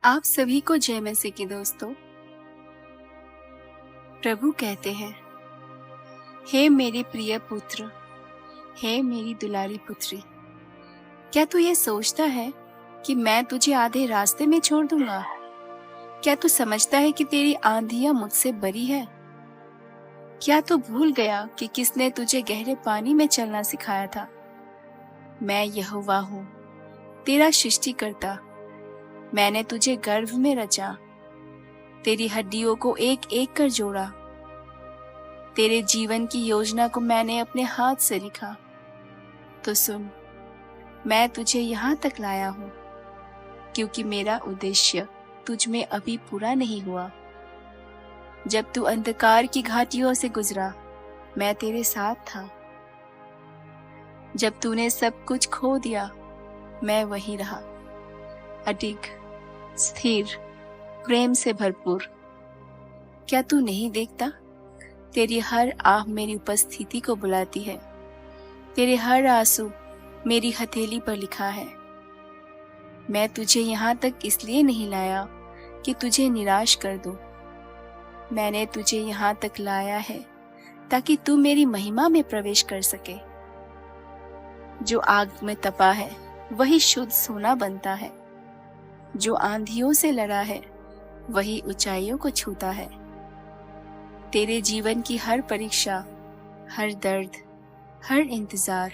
आप सभी को जय मसीह की दोस्तों। प्रभु कहते हैं, हे मेरे प्रिय पुत्र, हे मेरी दुलारी पुत्री, क्या तू ये सोचता है कि मैं तुझे आधे रास्ते में छोड़ दूंगा? क्या तू समझता है कि तेरी आंधियां मुझसे बरी है? क्या तू भूल गया कि किसने तुझे गहरे पानी में चलना सिखाया था? मैं यहोवा हूँ, तेरा सृष्टिकर्ता। मैंने तुझे गर्भ में रचा, तेरी हड्डियों को एक एक कर जोड़ा। तेरे जीवन की योजना को मैंने अपने हाथ से लिखा। तो सुन, मैं तुझे यहाँ तक लाया हूँ, क्योंकि मेरा उद्देश्य तुझ में अभी पूरा नहीं हुआ। जब तू अंधकार की घाटियों से गुजरा, मैं तेरे साथ था। जब तूने सब कुछ खो दिया, मैं वहीं रहा, अडिग, स्थिर, प्रेम से भरपूर। क्या तू नहीं देखता? तेरी हर आह मेरी उपस्थिति को बुलाती है। तेरे हर आंसू मेरी हथेली पर लिखा है। मैं तुझे यहाँ तक इसलिए नहीं लाया कि तुझे निराश कर दूं। मैंने तुझे यहाँ तक लाया है ताकि तू मेरी महिमा में प्रवेश कर सके। जो आग में तपा है वही शुद्ध सोना बनता है। जो आंधियों से लड़ा है वही ऊंचाइयों को छूता है। तेरे जीवन की हर परीक्षा, हर दर्द, हर इंतजार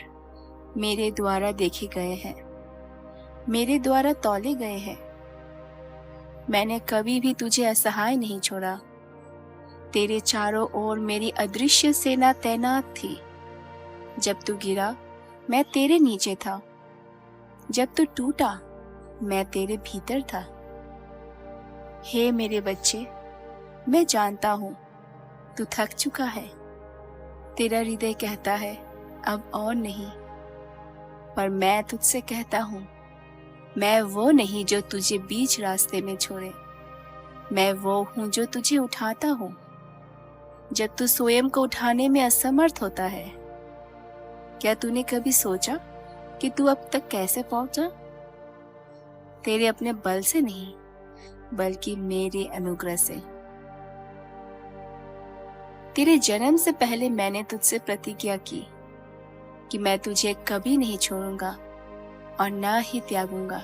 मेरे द्वारा देखे गए हैं, मेरे द्वारा तौले गए हैं। मैंने कभी भी तुझे असहाय नहीं छोड़ा। तेरे चारों ओर मेरी अदृश्य सेना तैनात थी। जब तू गिरा, मैं तेरे नीचे था। जब तू टूटा, मैं तेरे भीतर था। हे मेरे बच्चे, मैं जानता हूँ तू थक चुका है। तेरा हृदय कहता है अब और नहीं, पर मैं तुझसे कहता हूँ, मैं वो नहीं जो तुझे बीच रास्ते में छोड़े। मैं वो हूँ जो तुझे उठाता हूँ जब तू स्वयं को उठाने में असमर्थ होता है। क्या तूने कभी सोचा कि तू अब तक कैसे पहुंचा? तेरे अपने बल से नहीं, बल्कि मेरे अनुग्रह से। तेरे जन्म से पहले मैंने तुझसे प्रतिज्ञा की कि मैं तुझे कभी नहीं छोड़ूंगा और ना ही त्यागूंगा।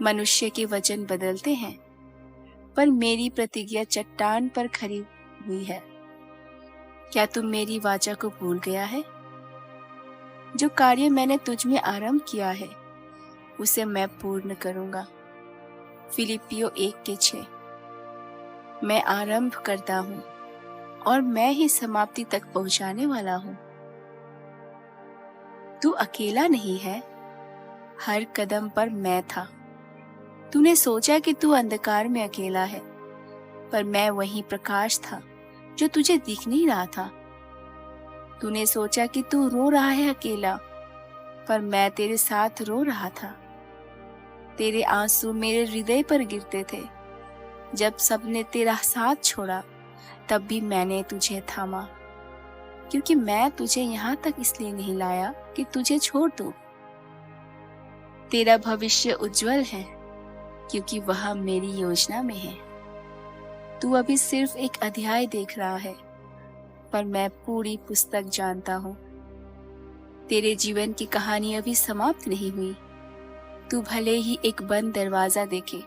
मनुष्य के वचन बदलते हैं, पर मेरी प्रतिज्ञा चट्टान पर खड़ी हुई है। क्या तुम मेरी वाचा को भूल गया है? जो कार्य मैंने तुझ में आरंभ किया है, उसे मैं पूर्ण करूंगा। फिलिपियो 1:6। मैं आरंभ करता हूँ और मैं ही समाप्ति तक पहुंचाने वाला हूँ। तू अकेला नहीं है, हर कदम पर मैं था। तूने सोचा कि तू अंधकार में अकेला है, पर मैं वही प्रकाश था जो तुझे दिख नहीं रहा था। तूने सोचा कि तू रो रहा है अकेला, पर मैं तेरे साथ रो रहा था। तेरे आंसू मेरे हृदय पर गिरते थे। जब सबने तेरा साथ छोड़ा, तब भी मैंने तुझे थामा, क्योंकि मैं तुझे यहाँ तक इसलिए नहीं लाया कि तुझे छोड़ दूं। तेरा भविष्य उज्जवल है, क्योंकि वह मेरी योजना में है। तू अभी सिर्फ एक अध्याय देख रहा है, पर मैं पूरी पुस्तक जानता हूँ। तेरे जीवन की कहानी अभी समाप्त नहीं हुई। तू भले ही एक बंद दरवाजा देखे,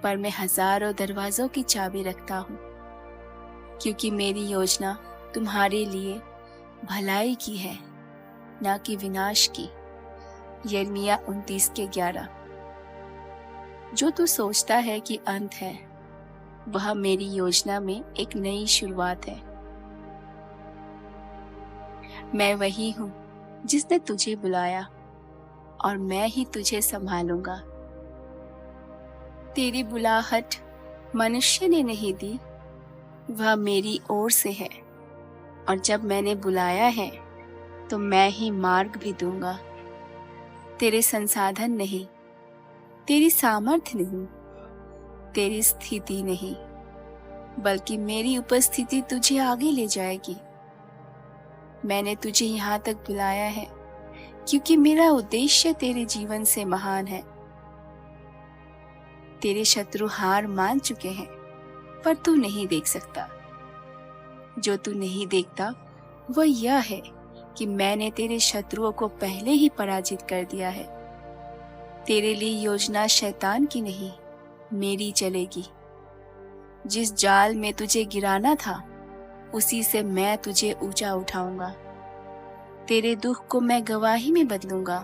पर मैं हजारों दरवाजों की चाबी रखता हूँ, क्योंकि मेरी योजना तुम्हारे लिए भलाई की है, ना कि विनाश की। यिर्मयाह 29:11। जो तू सोचता है कि अंत है, वह मेरी योजना में एक नई शुरुआत है। मैं वही हूँ जिसने तुझे बुलाया, और मैं ही तुझे संभालूंगा। तेरी बुलाहट मनुष्य ने नहीं दी, वह मेरी ओर से है। और जब मैंने बुलाया है, तो मैं ही मार्ग भी दूंगा। तेरे संसाधन नहीं, तेरी सामर्थ्य नहीं, तेरी स्थिति नहीं, बल्कि मेरी उपस्थिति तुझे आगे ले जाएगी। मैंने तुझे यहाँ तक बुलाया है, क्योंकि मेरा उद्देश्य तेरे जीवन से महान है। तेरे शत्रु हार मान चुके हैं, पर तू नहीं देख सकता। जो तू नहीं देखता वह यह है कि मैंने तेरे शत्रुओं को पहले ही पराजित कर दिया है। तेरे लिए योजना शैतान की नहीं, मेरी चलेगी। जिस जाल में तुझे गिराना था, उसी से मैं तुझे ऊंचा उठाऊंगा। तेरे दुख को मैं गवाही में बदलूंगा,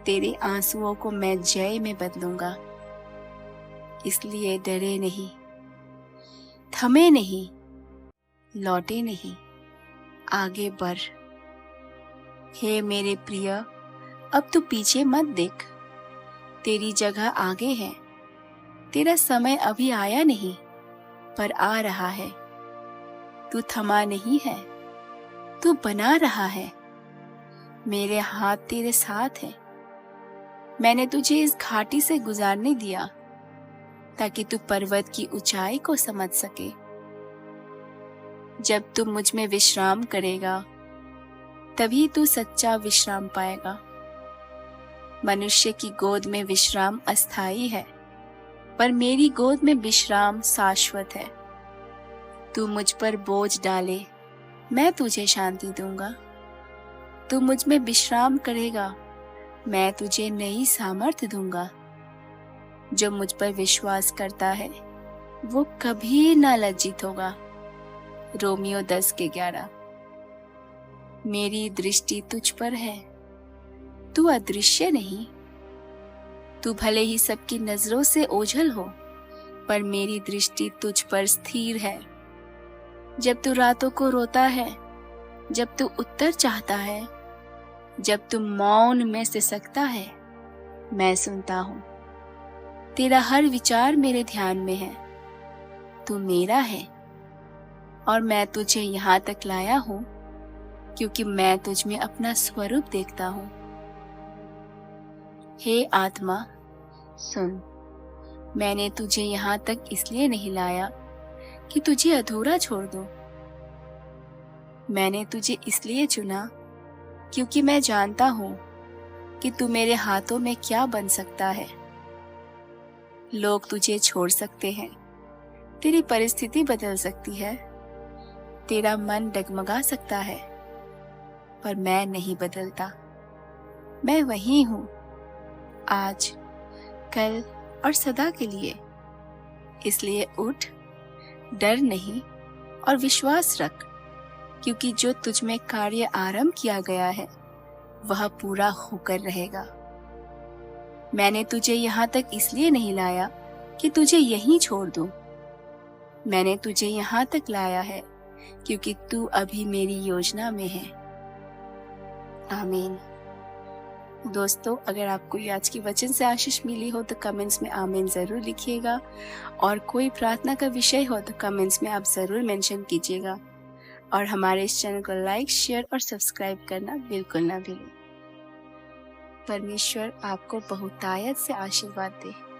तेरे आंसुओं को मैं जय में बदलूंगा। इसलिए डरे नहीं, थमे नहीं, लौटे नहीं, आगे बढ़। हे मेरे प्रिय, अब तू पीछे मत देख, तेरी जगह आगे है। तेरा समय अभी आया नहीं, पर आ रहा है। तू थमा नहीं है, तू बना रहा है। मेरे हाथ तेरे साथ है। मैंने तुझे इस घाटी से गुजारने दिया ताकि तू पर्वत की ऊंचाई को समझ सके। जब तू मुझ में विश्राम करेगा, तभी तू सच्चा विश्राम पाएगा। मनुष्य की गोद में विश्राम अस्थायी है, पर मेरी गोद में विश्राम शाश्वत है। तू मुझ पर बोझ डाले, मैं तुझे शांति दूंगा। तू मुझ में विश्राम करेगा, मैं तुझे नई सामर्थ्य दूंगा। जो मुझ पर विश्वास करता है, वो कभी ना लज्जित होगा। रोमियो 10:11। मेरी दृष्टि तुझ पर है, तू अदृश्य नहीं। तू भले ही सबकी नजरों से ओझल हो, पर मेरी दृष्टि तुझ पर स्थिर है। जब तू रातों को रोता है, जब तू उत्तर चाहता है, जब तू मौन में सिसकता है, मैं सुनता हूं। तेरा हर विचार मेरे ध्यान में है। तू मेरा है और मैं तुझे यहाँ तक लाया हूं क्योंकि मैं तुझ में अपना स्वरूप देखता हूं। हे आत्मा, सुन, मैंने तुझे यहाँ तक इसलिए नहीं लाया कि तुझे अधूरा छोड़ दूं। मैंने तुझे इसलिए चुना क्योंकि मैं जानता हूं कि तू मेरे हाथों में क्या बन सकता है। लोग तुझे छोड़ सकते हैं, तेरी परिस्थिति बदल सकती है, तेरा मन डगमगा सकता है, पर मैं नहीं बदलता। मैं वही हूं, आज, कल और सदा के लिए। इसलिए उठ, डर नहीं और विश्वास रख, क्योंकि जो तुझ में कार्य आरंभ किया गया है, वह पूरा होकर रहेगा। मैंने तुझे यहाँ तक इसलिए नहीं लाया कि तुझे यहीं छोड़ दूं। मैंने तुझे यहाँ तक लाया है क्योंकि तू अभी मेरी योजना में है। आमीन। दोस्तों, अगर आपको ये आज की वचन से आशीष मिली हो तो कमेंट्स में आमीन जरूर लिखिएगा, और कोई प्रार्थना का विषय हो तो कमेंट्स में आप जरूर मेंशन कीजिएगा, और हमारे इस चैनल को लाइक, शेयर और सब्सक्राइब करना बिल्कुल ना भूलें। परमेश्वर आपको बहुतायत से आशीर्वाद दे।